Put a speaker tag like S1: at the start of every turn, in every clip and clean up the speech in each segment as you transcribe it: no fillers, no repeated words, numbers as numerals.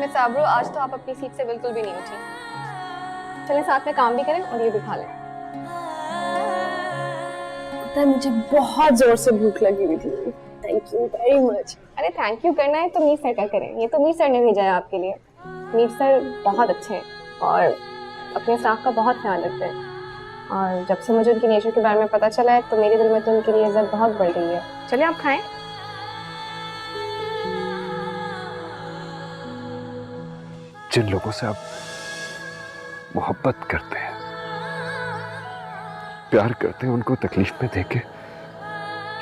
S1: Miss आबरू, आज तो आप अपनी सीट से बिल्कुल भी नहीं उठी। चलें साथ में काम भी करें और ये भी खा लें।
S2: पता है मुझे बहुत जोर से भूख लगी हुई थी। Thank you very much.
S1: अरे थैंक यू करना है तो मीर सर का करें, ये तो मीर सर ने भेजा है आपके लिए। मीर सर बहुत अच्छे हैं और अपने स्टाफ का बहुत ख्याल रखते हैं। और जब से मुझे उनकी नेचर के बारे में पता चला है तो मेरे दिल में तो उनके लिए इज्जत बहुत बढ़ गई है। चलिए आप खाएं।
S3: जिन लोगों से आप मोहब्बत करते हैं, प्यार करते हैं, उनको तकलीफ में देके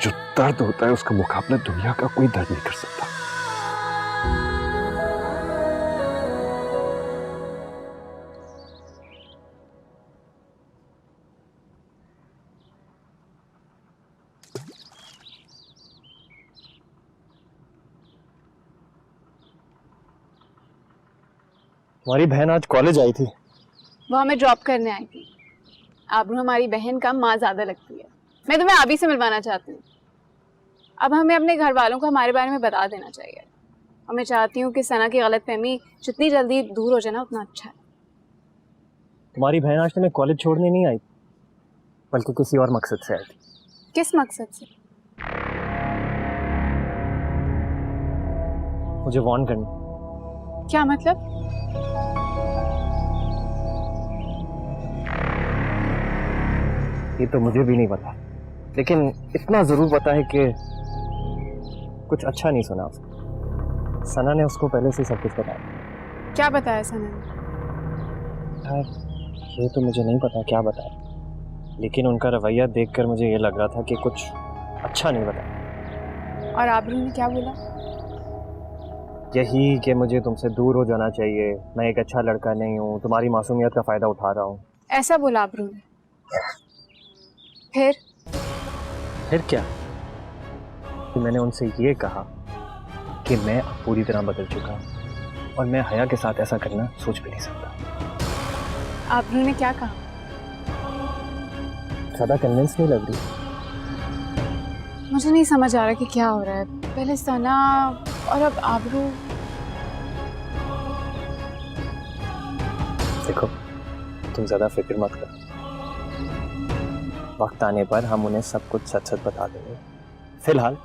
S3: जो दर्द होता है उसका मुकाबला दुनिया का कोई दर्द नहीं कर सकता।
S4: हमारी बहन आज कॉलेज आई थी।
S5: वो हमें ड्रॉप करने आई थी। आबरू हमारी बहन का माँ ज्यादा लगती है। मैं तुम्हें आबी से मिलवाना चाहती हूँ। अब हमें अपने घर वालों को हमारे बारे में बता देना चाहिए और मैं चाहती हूँ कि सना की गलतफहमी जितनी जल्दी दूर हो जाए ना उतना अच्छा है।
S4: तुम्हारी बहन आज तुम्हें कॉलेज छोड़ने नहीं आई, बल्कि किसी और मकसद से आई थी।
S5: किस मकसद से?
S4: मुझे वार्न करनी।
S5: क्या मतलब?
S4: ये तो मुझे भी नहीं पता, लेकिन इतना जरूर पता है कि कुछ अच्छा नहीं सुना उसको। सना ने उसको पहले से सब कुछ बताया।
S5: क्या बताया सना ने?
S4: यार ये तो मुझे नहीं पता क्या बताया, लेकिन उनका रवैया देखकर मुझे ये लग रहा था कि कुछ अच्छा नहीं बताया।
S5: और आबरू ने क्या बोला?
S4: यही कि मुझे तुमसे दूर हो जाना चाहिए, मैं एक अच्छा लड़का नहीं हूँ, तुम्हारी मासूमियत का फायदा उठा रहा हूँ।
S5: ऐसा बोला आबरू ने? फिर
S4: क्या? कि मैंने उनसे ये कहा कि मैं अब पूरी तरह बदल चुका हूँ और मैं हया के साथ ऐसा करना सोच भी नहीं सकता।
S5: आबरू ने क्या कहा?
S4: ज़्यादा कन्विंस नहीं लग रही।
S5: मुझे नहीं समझ आ रहा कि क्या हो रहा है। पहले सना और अब आबरू।
S4: देखो तुम ज़्यादा फिक्र मत करो, वक्त आने पर हम उन्हें सब कुछ सच सच बता देंगे। फिलहाल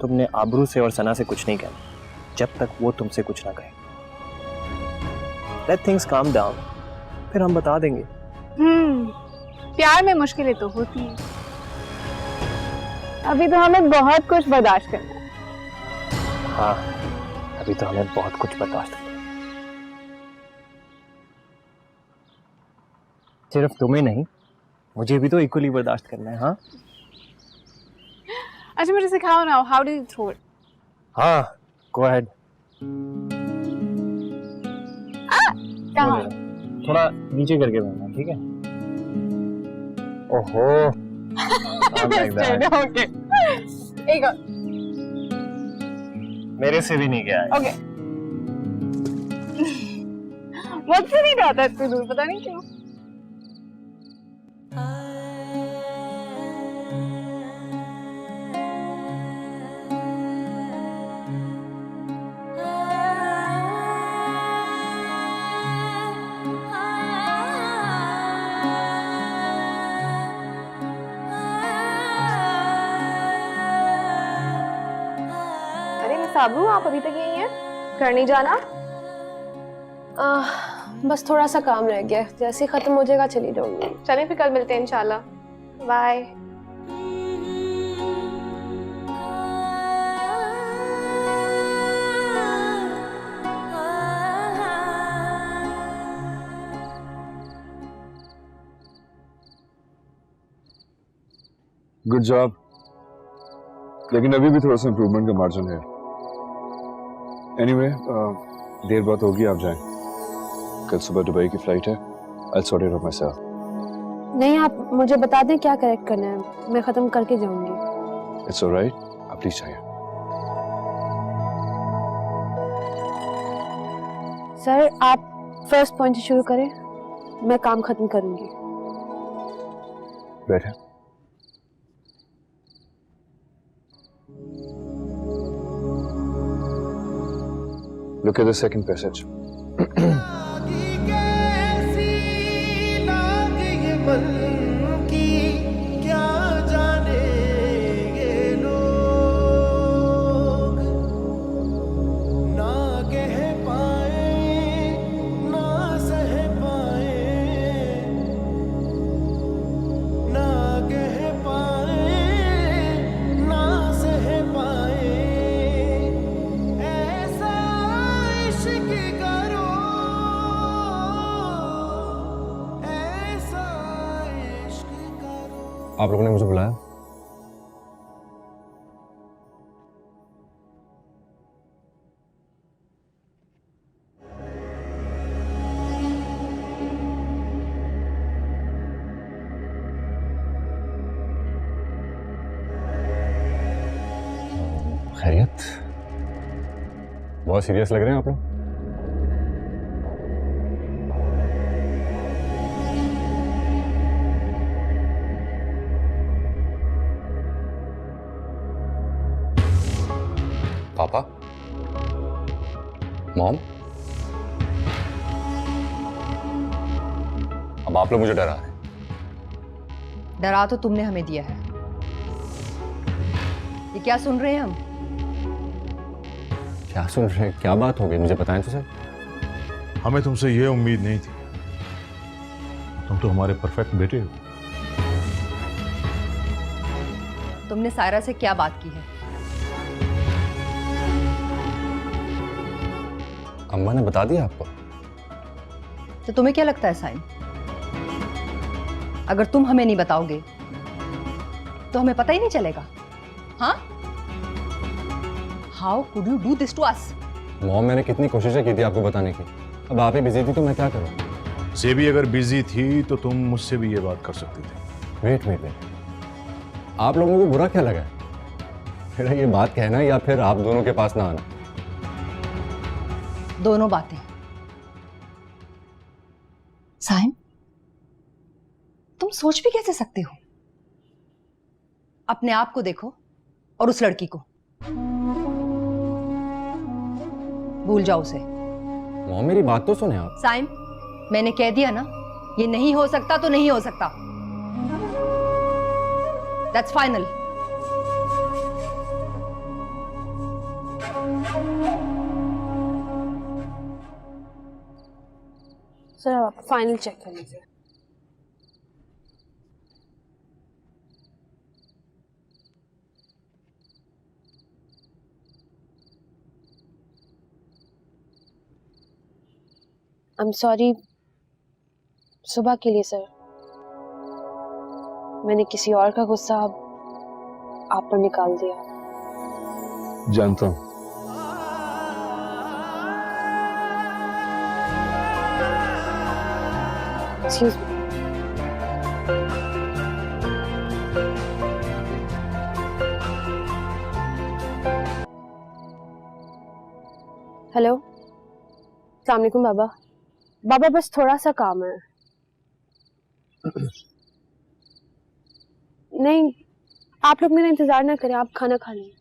S4: तुमने आबरू से और सना से कुछ नहीं कहना जब तक वो तुमसे कुछ ना कहे। Let things calm down, फिर हम बता देंगे।
S5: प्यार में मुश्किलें तो होती हैं। अभी तो हमें बहुत कुछ बर्दाश्त करना है।
S4: हाँ, अभी तो हमें बहुत कुछ बर्दाश्त करना है। सिर्फ तुम्हें नहीं, मुझे भी तो इक्वली बर्दाश्त करना है। हाँ
S5: अच्छा मुझे सिखाओ ना, how do you throw it?
S4: हाँ, गो अहेड।
S5: कहाँ?
S4: थोड़ा नीचे करके बैठना, ठीक है? ओहो like that.
S5: ओके एक और।
S4: मेरे से भी नहीं गया है।
S5: ओके मुझसे नहीं जाता इतनी दूर, पता नहीं क्यों।
S1: साबरू, आप अभी तक यही हैं? घर नहीं जाना?
S2: बस थोड़ा सा काम रह गया, जैसे ही खत्म हो जाएगा चली जाऊंगी।
S1: चलें फिर कल मिलते हैं इंशाल्लाह। बाय।
S3: गुड जॉब, लेकिन अभी भी थोड़ा सा इम्प्रूवमेंट का मार्जिन है। एनीवे, देर बात होगी, आप जाएं। कल सुबह दुबई की फ्लाइट है। I'll sort it out myself.
S2: नहीं, आप मुझे बता दें क्या करेक्ट करना है, मैं खत्म करके जाऊंगी।
S3: It's alright, आप प्लीज जाइए।
S2: सर आप फर्स्ट पॉइंट से शुरू करें, मैं काम खत्म करूंगी।
S3: बैठे। Look at the second passage. आप लोगों ने मुझे बुलाया? खैरियत? बहुत सीरियस लग रहे हैं आप लोग। पापा, मॉम, अब आप लोग मुझे डरा रहे हैं।
S6: डरा तो तुमने हमें दिया है। ये क्या सुन रहे हैं हम?
S3: क्या सुन रहे हैं? क्या बात हो गई? मुझे बताएं तो सर।
S7: हमें तुमसे ये उम्मीद नहीं थी। तुम तो हमारे परफेक्ट बेटे हो।
S6: तुमने सायरा से क्या बात की है?
S3: अम्मा ने बता दिया आपको?
S6: तो तुम्हें क्या लगता है साइम, अगर तुम हमें नहीं बताओगे तो हमें पता ही नहीं चलेगा? हाँ? How could you do this to us?
S3: Mom, मैंने कितनी कोशिशें की थी आपको बताने की। अब आप ही बिजी थी तो मैं क्या करूं?
S7: से भी अगर बिजी थी तो तुम मुझसे भी ये बात कर सकते थे।
S3: वेट वेट वेट, आप लोगों को बुरा क्या लगा मेरा ये बात कहना या फिर आप दोनों के पास ना आना?
S6: दोनों बातें। साइम, तुम सोच भी कैसे सकते हो? अपने आप को देखो और उस लड़की को। भूल जाओ उसे।
S3: मॉम, मेरी बात तो सुने आप।
S6: साइम, मैंने कह दिया ना, ये नहीं हो सकता तो नहीं हो सकता। That's final.
S2: सर आप फाइनल चेक कर लीजिए। आई एम सॉरी सुबह के लिए सर। मैंने किसी और का गुस्सा आप पर निकाल दिया।
S3: जानता हूं।
S2: Excuse me. हेलो, अस्सलाम वालेकुम बाबा। बाबा बस थोड़ा सा काम है। नहीं, आप लोग मेरा इंतजार ना करें, आप खाना खा लें।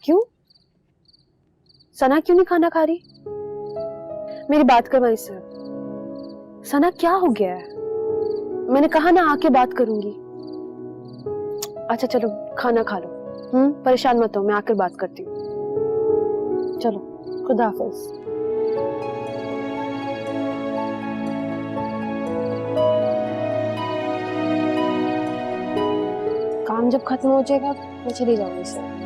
S2: क्यों? सना क्यों नहीं खाना खा रही? मेरी बात करवाइए सर। सना क्या हो गया है? मैंने कहा ना आके बात करूंगी। अच्छा चलो खाना खा लो। परेशान मत हो, मैं आकर बात करती हूँ। चलो, खुदा हाफिज। काम जब खत्म हो जाएगा मैं चली जाऊंगी सर।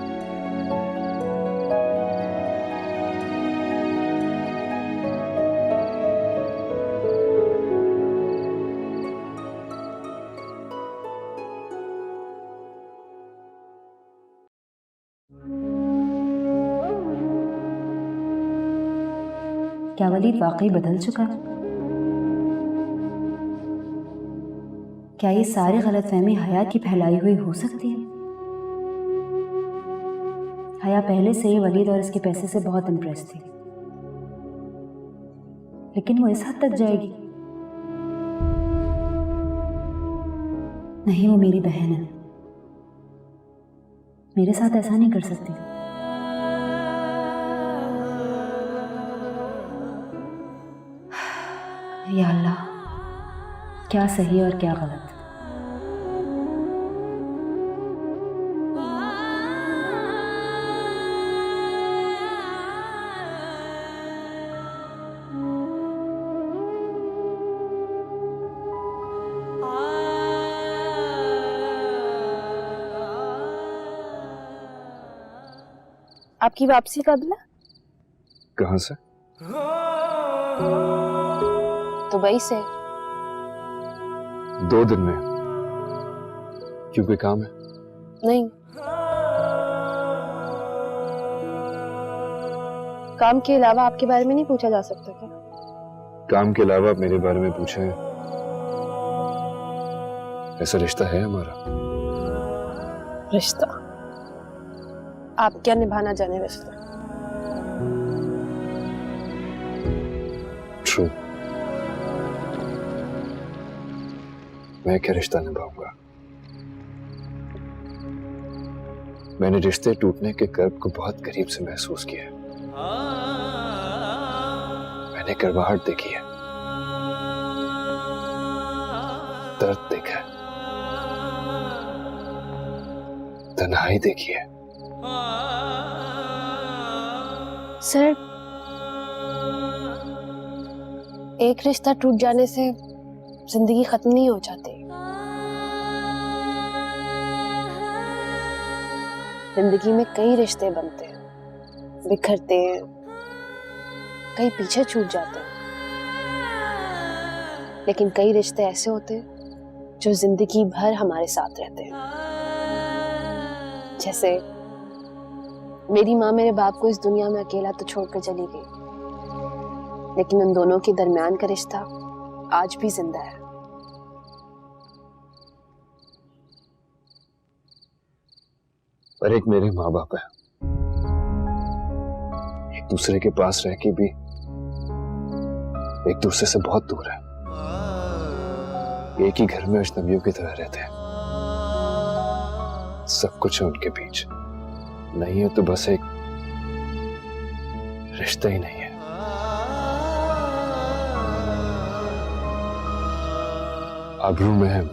S8: क्या वलीद वाकई बदल चुका है? क्या ये सारी गलतफहमी हया की फैलाई हुई हो सकती है? हया पहले से ही वलीद और इसके पैसे से बहुत इम्प्रेस थी, लेकिन वो इस हद तक जाएगी? नहीं, वो मेरी बहन है, मेरे साथ ऐसा नहीं कर सकती। या अल्लाह, क्या सही और क्या गलत।
S2: आपकी वापसी कब है?
S3: कहाँ से?
S2: दुबई से।
S3: 2 दिन में। क्यों, कोई काम है?
S2: नहीं, काम के अलावा आपके बारे में नहीं पूछा जा सकता क्या?
S3: काम के अलावा आप मेरे बारे में पूछें, ऐसा रिश्ता है हमारा?
S2: रिश्ता? आप क्या निभाना जाने रिश्ता?
S3: ट्रू। मैं क्या रिश्ता निभाऊंगा? मैंने रिश्ते टूटने के कर्ब को बहुत करीब से महसूस किया है। मैंने करवाहट देखी है, दर्द देखा है, तन्हाई देखी है।
S2: सर, एक रिश्ता टूट जाने से जिंदगी खत्म नहीं हो जाती। जिंदगी में कई रिश्ते बनते हैं, बिखरते हैं, कई पीछे छूट जाते हैं, लेकिन कई रिश्ते ऐसे होते हैं जो जिंदगी भर हमारे साथ रहते हैं। जैसे मेरी माँ मेरे बाप को इस दुनिया में अकेला तो छोड़कर चली गई, लेकिन उन दोनों के दरमियान का रिश्ता आज भी जिंदा है।
S3: पर एक मेरे माँ बाप है, एक दूसरे के पास रह के भी एक दूसरे से बहुत दूर है। एक ही घर में अजनबियों की तरह रहते हैं। सब कुछ है उनके बीच, नहीं है तो बस एक रिश्ता ही नहीं है। आबरू, मैं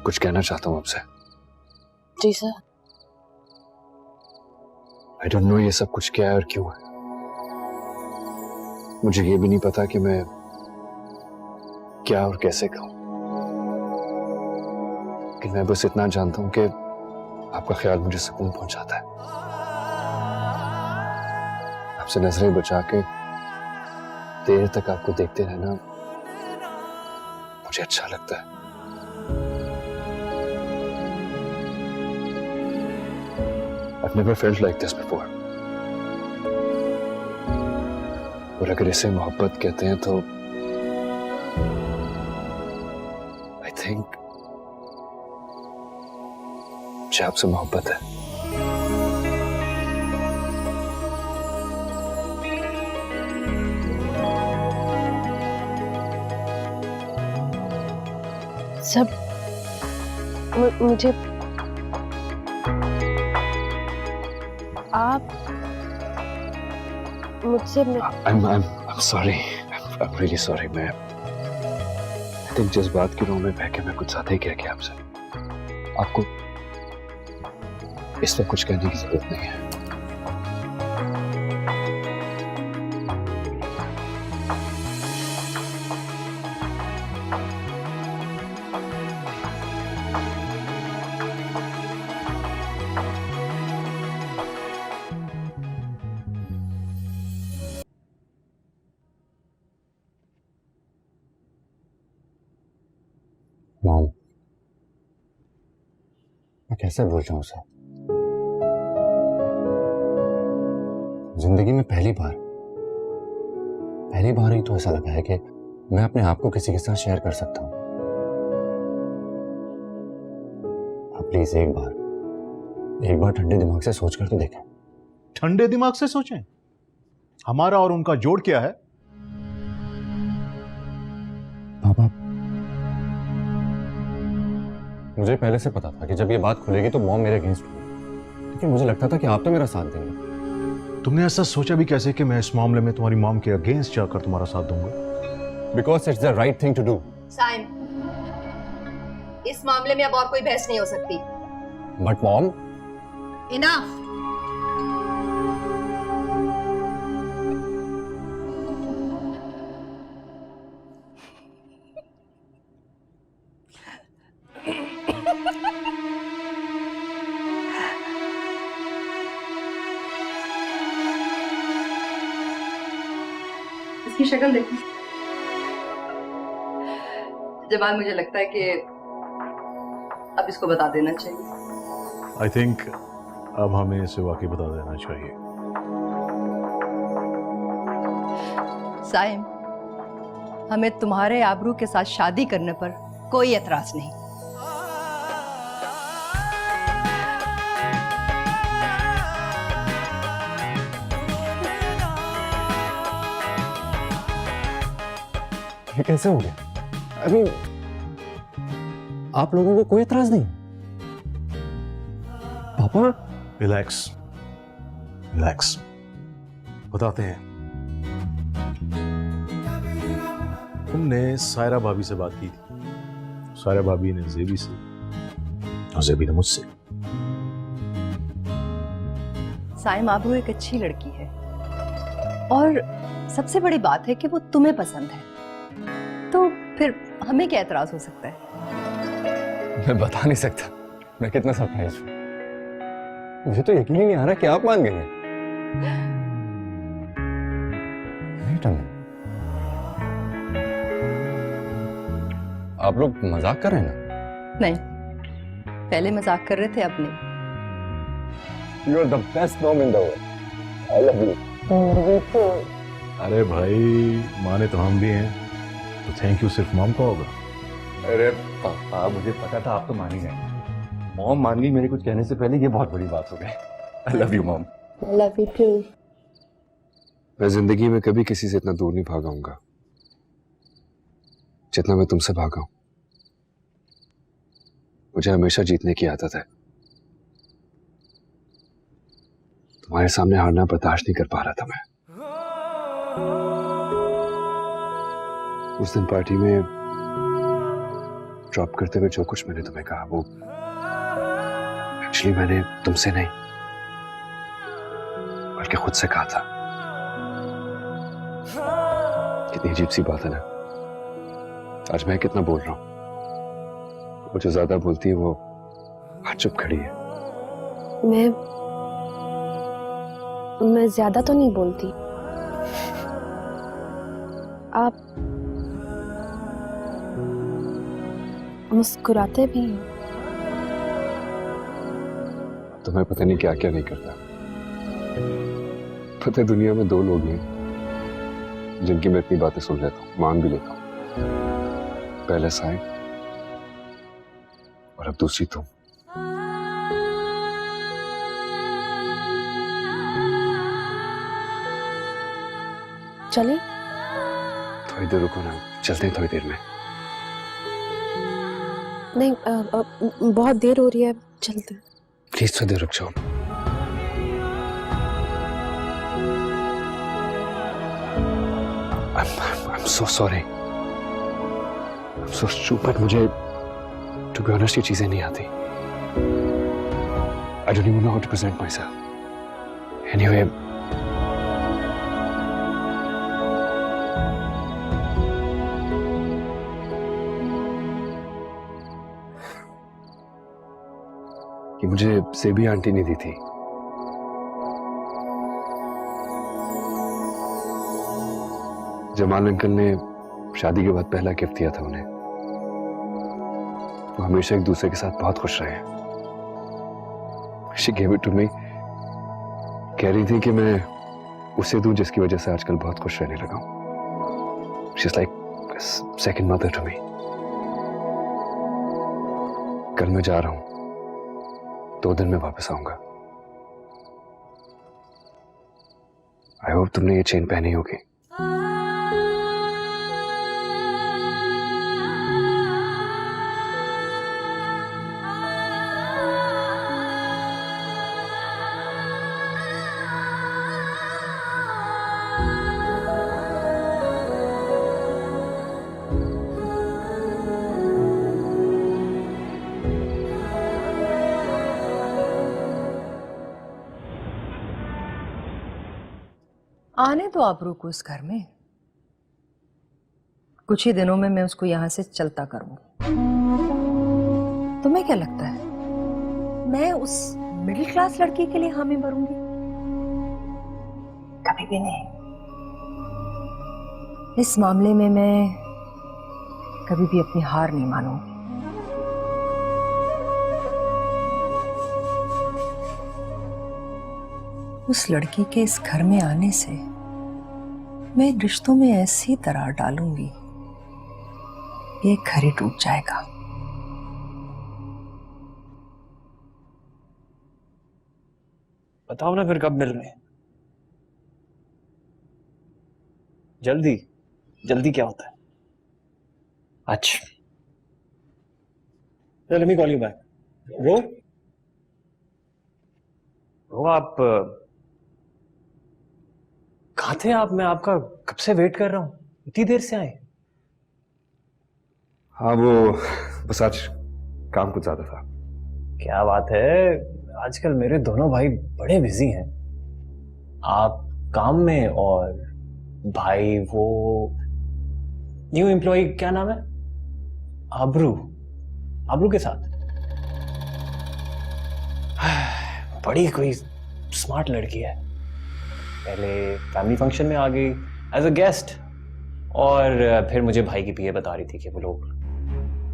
S3: कुछ कहना चाहता हूं आपसे।
S2: जी सर।
S3: आई डोंट नो ये सब कुछ क्या है और क्यों है। मुझे ये भी नहीं पता कि मैं क्या और कैसे कहूं, लेकिन मैं बस इतना जानता हूं कि आपका ख्याल मुझे सुकून पहुंचाता है। आपसे नजरें बचा के देर तक आपको देखते रहना मुझे अच्छा लगता है। I've never felt like this before. और अगर इसे मोहब्बत कहते हैं तो I think मुझे आपसे मोहब्बत है।
S2: सब मुझे आप मुझसे
S3: I'm sorry. I'm really sorry. मैं I think जिस बात की रूह में बह के मैं कुछ ज्यादा ही कह गया आपसे। आपको इस वक्त कुछ कहने की जरूरत नहीं है।
S9: मॉम, मैं कैसे भूल जाऊं उसे? जिंदगी में पहली बार ही तो ऐसा लगा है कि मैं अपने आप को किसी के साथ शेयर कर सकता हूं। आप प्लीज एक बार ठंडे दिमाग से सोच कर तो देखें।
S7: ठंडे दिमाग से सोचें? हमारा और उनका जोड़ क्या है?
S9: पापा, मुझे पहले से पता था कि जब ये बात खुलेगी तो मॉम मेरे अगेंस्ट होगी, लेकिन मुझे लगता था कि आप तो मेरा साथ देंगे।
S7: तुमने ऐसा सोचा भी कैसे कि मैं इस मामले में तुम्हारी मॉम के अगेंस्ट जाकर तुम्हारा साथ दूंगा?
S9: because it's the right thing to do.
S6: Saim, इस मामले में अब और कोई बहस नहीं हो सकती।
S9: But mom,
S6: enough. इसकी शक्ल देखो। जमाल, मुझे लगता है कि अब इसको बता देना चाहिए।
S7: आई थिंक अब हमें इसे वाकई बता देना चाहिए।
S6: साइम, हमें तुम्हारे आबरू के साथ शादी करने पर कोई एतराज नहीं।
S9: ये कैसे हो गया? I mean, आप लोगों को कोई एतराज नहीं? पापा?
S7: रिलैक्स, रिलैक्स, बताते हैं। तुमने सायरा भाभी से बात की थी, सायरा भाभी ने जेबी से और जेबी ने मुझसे।
S6: साइम, आबरू एक अच्छी लड़की है और सबसे बड़ी बात है कि वो तुम्हें पसंद है, तो फिर हमें क्या एतराज हो सकता है?
S9: मैं बता नहीं सकता मैं कितना सरप्राइज हूँ। मुझे तो यकीन ही नहीं आ रहा कि आप मान गए हैं। Wait a minute. आप लोग मजाक कर रहे हैं ना?
S6: नहीं, पहले मजाक कर रहे थे, अब नहीं।
S9: You are the best mom in the world. I love you.
S7: अरे भाई, माने तो हम भी हैं, तो थैंक यू सिर्फ मॉम का होगा।
S9: अरे पापा, मुझे पता था आप तो मान ही गए। मॉम मान गई मेरे कुछ कहने से पहले, ये बहुत बड़ी बात हो गई। I love you mom.
S1: I love you too.
S3: मैं जिंदगी में कभी किसी से इतना दूर नहीं भागा हूंगा जितना मैं तुमसे भागा हूं। मुझे हमेशा जीतने की आदत है। तुम्हारे सामने हारना बर्दाश्त नहीं कर पा रहा था मैं। उस दिन पार्टी में ड्रॉप करते हुए जो कुछ मैंने तुम्हें कहा, वो एक्चुअली मैंने तुमसे नहीं बल्कि खुद से कहा था। कितनी अजीब सी बात है ना। आज मैं कितना बोल रहा हूं, वो जो ज्यादा बोलती है वो आज चुप खड़ी है।
S2: मैं ज्यादा तो नहीं बोलती। आप मुस्कुराते भी हैं।
S3: तुम्हें पता नहीं क्या क्या नहीं करता। पता है दुनिया में दो लोग हैं जिनकी मैं इतनी बातें सुन लेता हूँ, मान भी लेता हूँ। पहले साइड और अब दूसरी तुम।
S2: चले?
S3: थोड़ी देर रुको ना, चलते हैं थोड़ी देर में।
S2: नहीं, बहुत देर हो रही है, चलते हैं।
S3: प्लीज थोड़ी देर रुक जाओ। I'm so sorry. I'm so stupid. मुझे to be honest ये चीजें नहीं आती। I don't even know how to present myself. Anyway, कि मुझे सेबी आंटी ने दी थी। जमाल अंकल ने शादी के बाद पहला गिफ्ट दिया था उन्हें। वो हमेशा एक दूसरे के साथ बहुत खुश रहे। She gave it to me. कह रही थी कि मैं उसे दूं जिसकी वजह से आजकल बहुत खुश रहने लगा हूं। She's like second mother to me. कल मैं जा रहा हूं, 2 दिन में वापस आऊंगा। आई होप तुमने ये चेन पहनी होगी।
S6: आने दो आबरू को इस घर में। कुछ ही दिनों में मैं उसको यहां से चलता करूंगी। तुम्हें क्या लगता है मैं उस मिडिल क्लास लड़की के लिए हामी भरूंगी? कभी भी नहीं। इस मामले में मैं कभी भी अपनी हार नहीं मानूंगी। उस लड़की के इस घर में आने से मैं रिश्तों में ऐसी दरार डालूंगी ये घर ही टूट जाएगा।
S4: बताओ ना फिर कब मिलने? जल्दी जल्दी क्या होता है? अच्छा let me call you back. वो आप कहाँ थे आप? मैं आपका कब से वेट कर रहा हूँ, इतनी देर से आए।
S3: हाँ वो बस आज काम कुछ ज्यादा था।
S4: क्या बात है, आजकल मेरे दोनों भाई बड़े बिजी हैं। आप काम में और भाई वो न्यू एम्प्लॉय क्या नाम है? आबरू। आबरू के साथ बड़ी कोई स्मार्ट लड़की है। पहले फैमिली फंक्शन में आ गई एज अ गेस्ट और फिर मुझे भाई की पीए बता रही थी कि वो लोग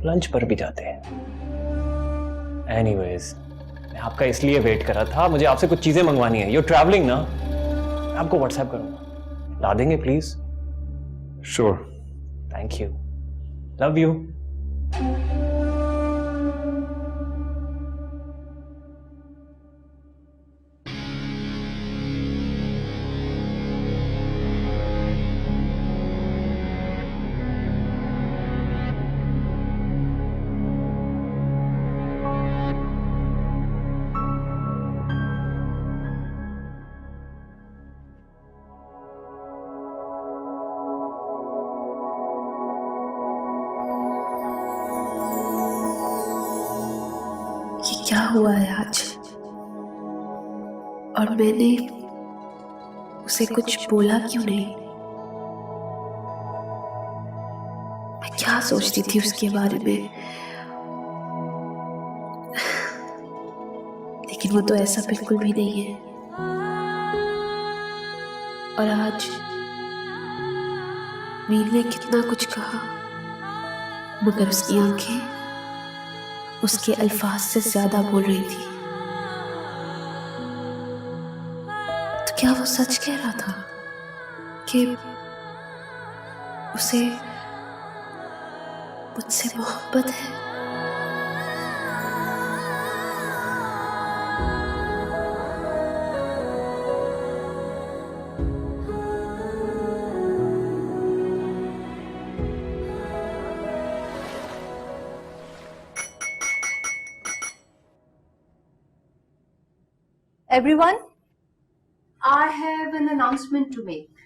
S4: लंच पर भी जाते हैं। एनीवेज मैं आपका इसलिए वेट कर रहा था, मुझे आपसे कुछ चीजें मंगवानी है। यूर ट्रैवलिंग ना, मैं आपको व्हाट्सएप करूंगा, ला देंगे please?
S3: Sure.
S4: Thank you, love you.
S2: ये क्या हुआ है आज? और मैंने उसे कुछ बोला क्यों नहीं? मैं क्या सोचती थी उसके बारे में? लेकिन वो तो ऐसा बिल्कुल भी नहीं है। और आज मीर ने कितना कुछ कहा, मगर उसकी आंखें उसके अल्फाज से ज्यादा बोल रही थी। तो क्या वो सच कह रहा था कि उसे मुझसे मोहब्बत है?
S6: Everyone, I have an announcement to make.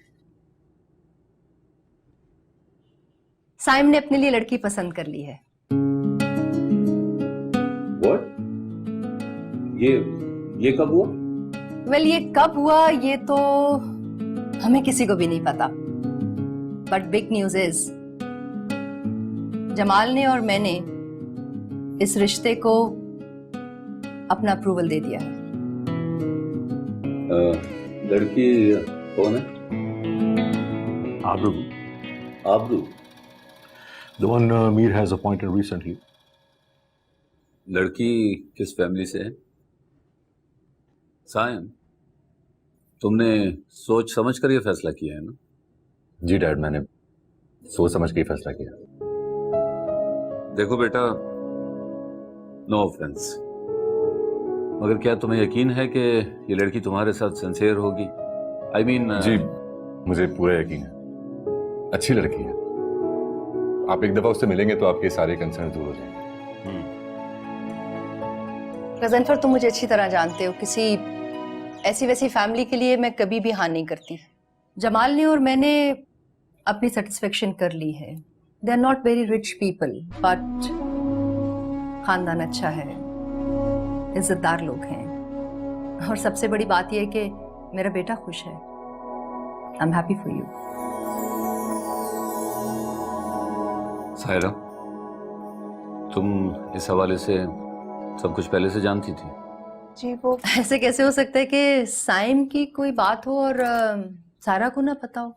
S6: Saim ने अपने लिए लड़की पसंद कर ली है।
S9: What? ये कब हुआ?
S6: वेल ये कब हुआ ये तो हमें किसी को भी नहीं पता, but big news is Jamal ने और मैंने इस रिश्ते को अपना अप्रूवल दे दिया है।
S9: लड़की कौन है?
S7: Abru,
S9: आबरू।
S7: the one Mir has appointed recently.
S9: लड़की किस फैमिली से है? सायम, तुमने सोच समझ कर ये फैसला किया है ना?
S10: जी डैड, मैंने सोच समझ के ही फैसला किया।
S9: देखो बेटा, नो ऑफेंस, मगर क्या तुम्हें यकीन है कि ये लड़की तुम्हारे साथ सिंसियर होगी? आई मीन
S10: जी मुझे पूरा यकीन है, अच्छी लड़की है। आप एक दफा उससे मिलेंगे तो आपके सारे कंसर्न दूर हो जाएंगे।
S6: गजनफर, तुम मुझे अच्छी तरह जानते हो, किसी ऐसी वैसी फैमिली के लिए मैं कभी भी हाँ नहीं करती। जमाल ने और मैंने अपनी सेटिस्फेक्शन कर ली है। They are not very rich people, but खानदान अच्छा है, इज्जतदार लोग हैं, और सबसे बड़ी बात यह है कि मेरा बेटा खुश है। I am happy for you.
S9: Saira, तुम इस हवाले से सब कुछ पहले से जानती थी?
S1: जी वो
S6: ऐसे कैसे हो सकता है कि साइम की कोई बात हो और सारा को ना पता हो?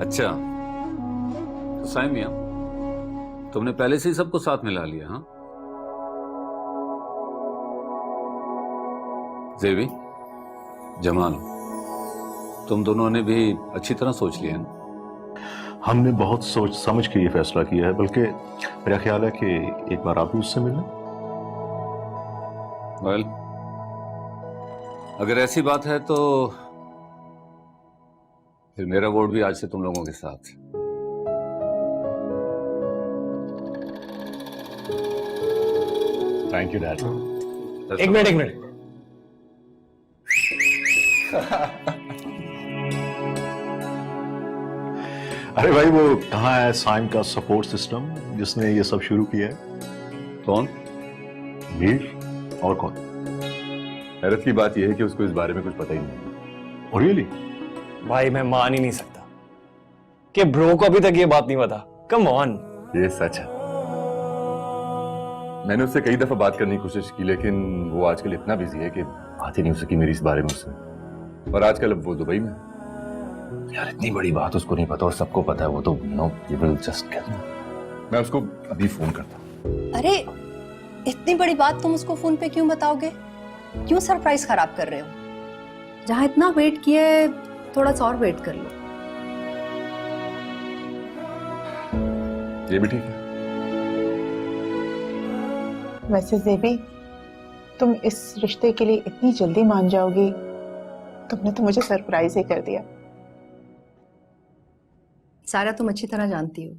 S9: अच्छा, तो साइम मियां, तुमने पहले से ही सबको साथ मिला लिया? हाँ जेबी, जमाल, तुम दोनों ने भी अच्छी तरह सोच लिया ना?
S7: हमने बहुत सोच समझ के ये फैसला किया है, बल्कि मेरा ख्याल है कि एक बार आप भी उससे मिलें।
S9: वेल, अगर ऐसी बात है तो फिर मेरा वोट भी आज से तुम लोगों के साथ।
S10: Thank you dad.
S4: एक मिनट।
S7: अरे भाई, वो कहाँ है साइम का सपोर्ट सिस्टम जिसने ये सब शुरू किया है?
S9: कौन?
S7: मीर। और कौन?
S10: हैरत की बात यह है कि उसको इस बारे में कुछ पता ही नहीं।
S7: और रियली?
S4: भाई मैं मान ही नहीं सकता कि ब्रो को अभी तक ये बात नहीं पता। Come on.
S10: ये सच है। मैंने उससे कई दफा बात करने की कोशिश की, लेकिन वो आजकल इतना बिजी है कि बात ही नहीं हो सकी मेरी इस बारे में उससे। और आजकल अब वो दुबई में। यार इतनी बड़ी बात उसको नहीं पता और सबको पता है, वो तो no you will just get. मैं उसको अभी फोन करता हूं।
S6: अरे इतनी बड़ी बात तुम उसको फोन पे क्यों बताओगे? क्यों सरप्राइज खराब कर रहे हो? जहां इतना वेट किया है थोड़ा सा और वेट कर लो।
S10: ये भी ठीक है।
S11: वैसे जेबी, तुम इस रिश्ते के लिए इतनी जल्दी मान जाओगी? तुमने तो मुझे सरप्राइज ही कर दिया।
S6: सारा तुम अच्छी तरह जानती हो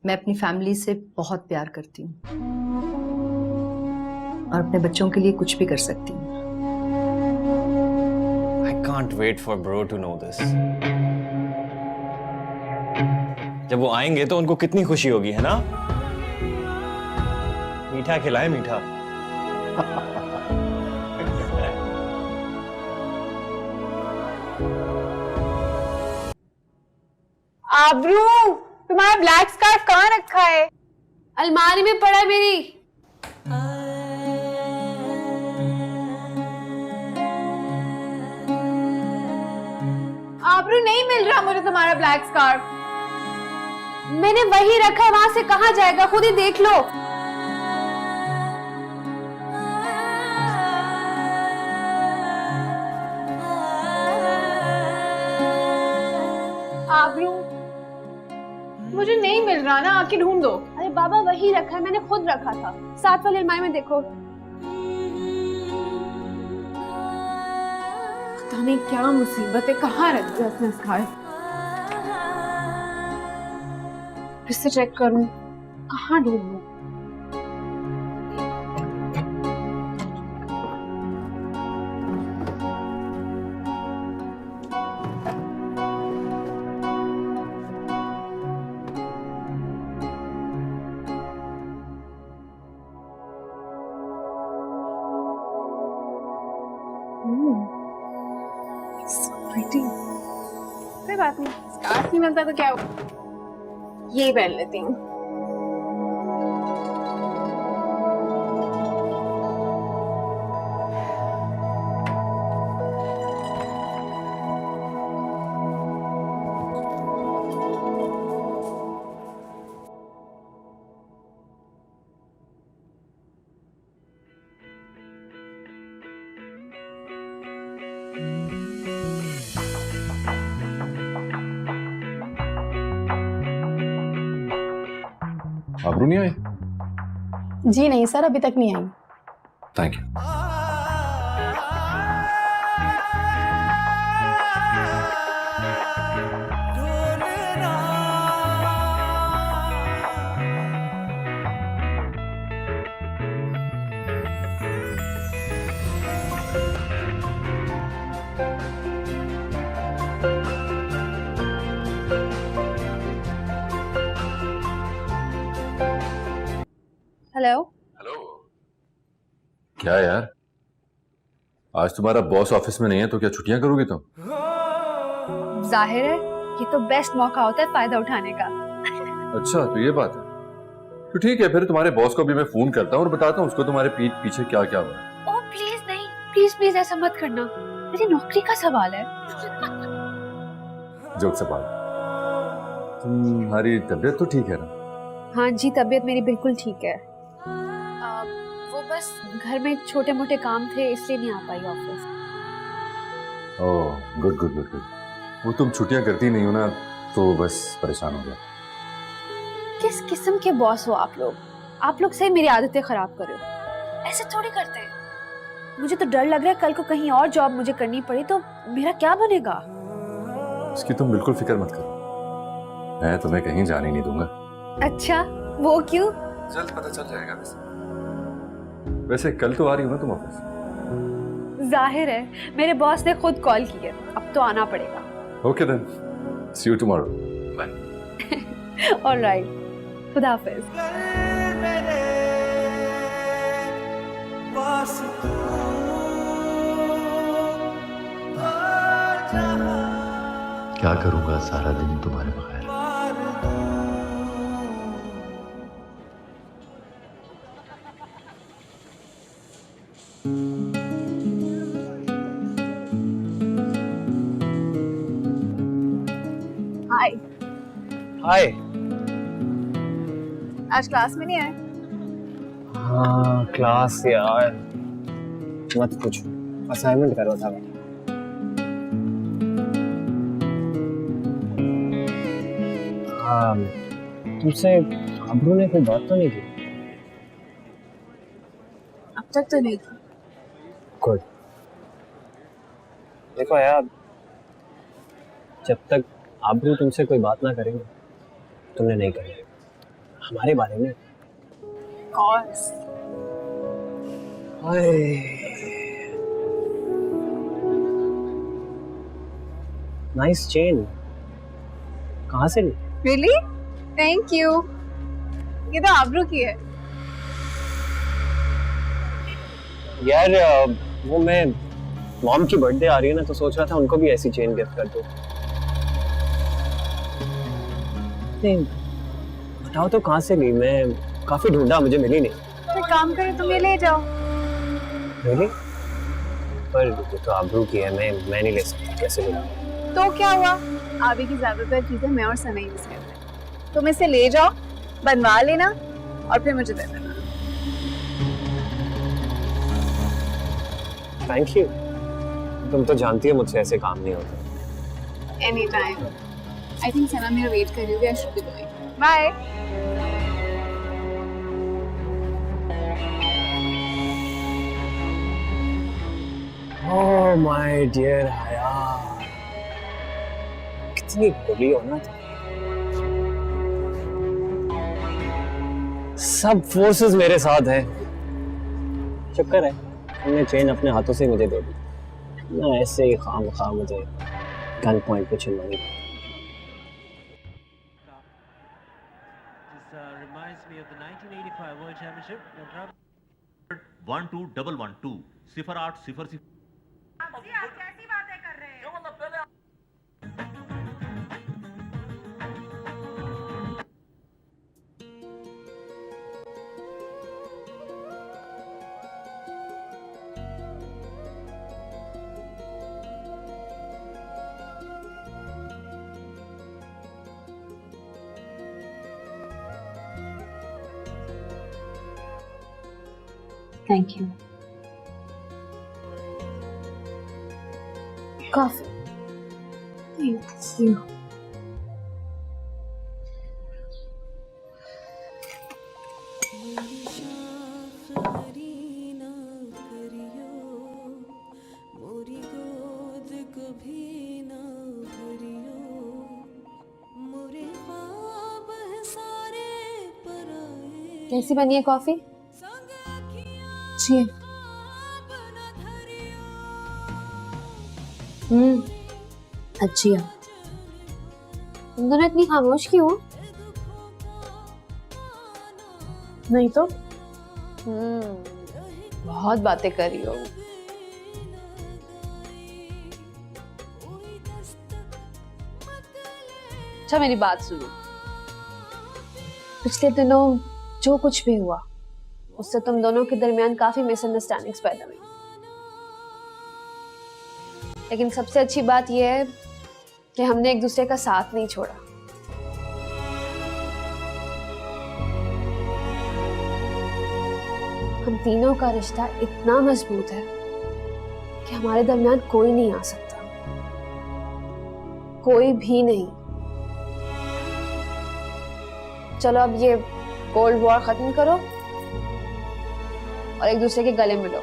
S6: मैं अपनी फैमिली से बहुत प्यार करती हूँ और अपने बच्चों के लिए कुछ भी कर सकती हूँ।
S4: I can't wait for bro to know this. जब वो आएंगे तो उनको कितनी खुशी होगी, है ना? मीठा खिलाए, मीठा।
S5: आबरू, तुम्हारा ब्लैक स्कार्फ कहाँ रखा है?
S2: अलमारी में पड़ा है मेरी।
S5: आबरू, नहीं मिल रहा मुझे तुम्हारा ब्लैक स्कार्फ।
S2: मैंने वही रखा है, वहां से कहाँ जाएगा? खुद ही देख लो।
S5: आबरू, मुझे नहीं मिल रहा ना, आके ढूंढ दो।
S2: अरे बाबा, वही रखा है, मैंने खुद रखा था। साथ वाली अलमारी में देखो।
S5: पता नहीं क्या मुसीबत है, कहाँ रख दिया उसने स्कार्फ? फिर से चेक करूं, कहाँ ढूंढूं? कोई बात नहीं, स्कार्फ नहीं मिलता तो क्या हुआ, यही पहन लेती हूँ।
S10: आबरू नहीं आई?
S5: जी नहीं सर, अभी तक नहीं आई।
S10: Thank you.
S5: हेलो।
S10: हेलो। क्या यार, आज तुम्हारा बॉस ऑफिस में नहीं है तो क्या छुट्टियां करोगे तुम?
S2: जाहिर है ये तो बेस्ट मौका होता है फायदा उठाने का।
S10: अच्छा तो ये बात है, तो ठीक है फिर तुम्हारे बॉस को भी मैं फोन करता हूँ और बताता हूँ उसको तुम्हारे पीठ पीछे क्या क्या हुआ है।
S2: ओह प्लीज नहीं, प्लीज प्लीज ऐसा मत करना, मेरी नौकरी का सवाल है।
S10: जोक से बात, तुम्हारी तबीयत तो ठीक है ना?
S2: हाँ जी, तबीयत मेरी बिल्कुल ठीक है। वो बस घर में छोटे मोटे काम थे इसलिए नहीं आ पाई office.
S10: Oh good good good good. वो तुम छुट्टियां करती नहीं हो ना तो बस परेशान हो गया।
S2: किस किस्म के बॉस हो आप लोग? आप लोग सही मेरी आदतें खराब कर रहे हो, ऐसे थोड़ी करते हैं। मुझे तो डर लग रहा है कल को कहीं और जॉब मुझे करनी पड़ी तो मेरा क्या बनेगा।
S10: इसकी तुम बिल्कुल फिक्र मत करो, मैं तुम्हें कहीं जाने नहीं दूंगा।
S2: अच्छा वो क्यों?
S10: जल्द पता चल जाएगा। वैसे कल तो आ रही हो ना तुम ऑफिस?
S2: जाहिर है मेरे बॉस ने खुद कॉल की है, अब तो आना पड़ेगा।
S10: Okay then, see you tomorrow. Bye.
S2: Alright, खुदा हाफिज।
S12: क्या करूंगा सारा दिन तुम्हारे बगैर।
S5: हाय।
S4: हाय।
S5: आज क्लास में नहीं आए?
S4: हाँ क्लास यार मत पूछो, असाइनमेंट कर रहा था मैं। हाँ तुमसे अब्रू ने कोई बात तो नहीं की?
S5: अब तक तो नहीं की।
S4: गुड। देखो यार, जब तक अब्रू तुमसे कोई बात ना करेंगे तुमने नहीं करनी हमारे बारे में।
S5: कॉल्स।
S4: नाइस चेन, कहाँ से ली?
S5: रियली? Thank you. ये तो आबरू की है।
S4: यार वो मैं मॉम की बर्थडे आ रही है ना तो सोच रहा था उनको भी ऐसी चेन गिफ्ट कर दूं। बताओ तो कहाँ से ली? मैं काफी ढूंढा, मुझे मिली नहीं।
S5: तो काम करो, तुम ये ले जाओ।
S4: रियली? पर ये तो आबरू की है, मैं नहीं ले सकता, कैसे ले लूं?
S5: तो क्या हुआ, आबी की ज्यादातर चीजें मैं और सना यूज करते हैं। तुम इसे ले जाओ, बनवा लेना और फिर मुझे दे देना।
S4: Thank you. तुम तो जानती हो मुझसे ऐसे काम नहीं होते।
S5: Anytime. I think Sana मेरा वेट कर रही होगी। I should be going. Bye.
S4: Oh my dear Haya, कितनी भोली हो ना तुम। सब फोर्सेस मेरे साथ है। शुक्र है तुमने चेन अपने हाथों से मुझे दे दी ना, ऐसे ही खाम मुझे गन पॉइंट पे चिल्लानी।
S13: reminds me of the 1985 World Championship. 12112 0800।
S14: आप कैसी बातें कर रहे हैं?
S2: Thank you. Coffee. Thank you. कैसी बनी है कॉफी? जी। अच्छी है। तुम दोनों इतनी खामोश क्यों हो? नहीं तो
S6: बहुत बातें कर रही हो।
S2: अच्छा मेरी बात सुनो, पिछले दिनों जो कुछ भी हुआ उससे तुम दोनों के दरमियान काफी मिसअंडरस्टैंडिंग्स पैदा हुई, लेकिन सबसे अच्छी बात यह है कि हमने एक दूसरे का साथ नहीं छोड़ा। हम तीनों का रिश्ता इतना मजबूत है कि हमारे दरमियान कोई नहीं आ सकता, कोई भी नहीं। चलो अब ये कोल्ड वॉर खत्म करो और एक दूसरे के गले मिलो।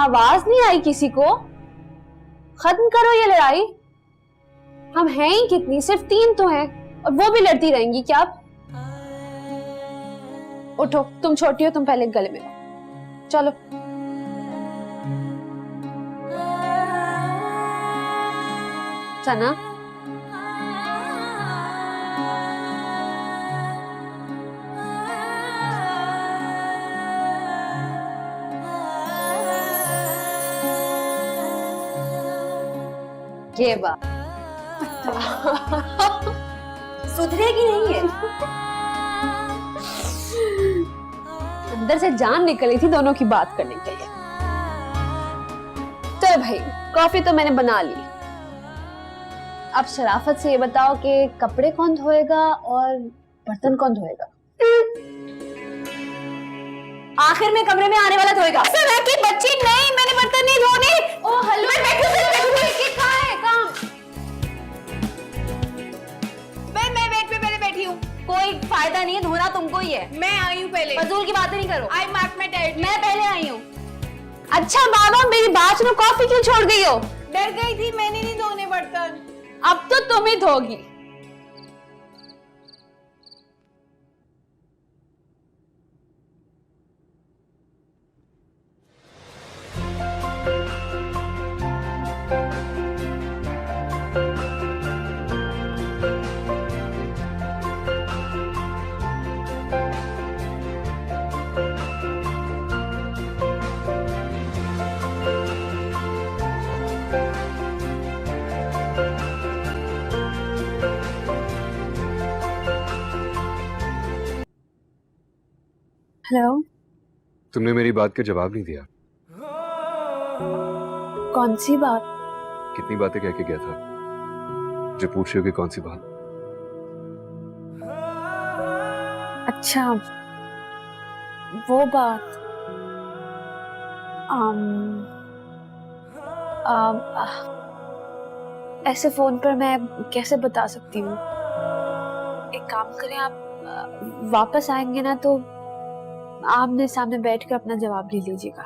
S2: आवाज नहीं आई किसी को? खत्म करो ये लड़ाई। हम हैं ही कितनी, सिर्फ 3 तो हैं और वो भी लड़ती रहेंगी क्या? उठो, तुम छोटी हो, तुम पहले गले मिलो। चलो सना, ये बात
S8: सुधरेगी नहीं है।
S2: अंदर से जान निकली थी दोनों की बात करने के लिए। चलो भाई, कॉफी तो मैंने बना ली। अब शराफत से ये बताओ कि कपड़े कौन धोएगा और बर्तन कौन धोएगा?
S8: आखिर में कमरे में आने वाला धोएगा।
S2: सना की बच्ची नहीं, मैंने बर्तन नहीं धोने। ओ हेलो, कहाँ है काम?
S8: मैं बेड पे पहले बैठी हूँ, कोई फायदा नहीं है, धोना तुमको ही है।
S5: मैं आई हूँ पहले।
S8: फजूल की बातें नहीं करो।
S5: I mark my territory.
S8: मैं पहले आई हूँ।
S2: अच्छा बाबा, मेरी बात सुनो, कॉफी क्यों छोड़ गई हो?
S5: डर गई थी, मैंने नहीं धोने बर्तन।
S2: अब तो तुम ही धोगी। हेलो,
S3: तुमने मेरी बात का जवाब नहीं दिया।
S2: कौन सी बात?
S3: कितनी बातें कह के गया था, जो पूछ रही हो कि कौन सी बात?
S2: अच्छा वो बात, ऐसे फोन पर मैं कैसे बता सकती हूँ? एक काम करें, आप वापस आएंगे ना तो आमने सामने बैठकर अपना जवाब ले लीजिएगा।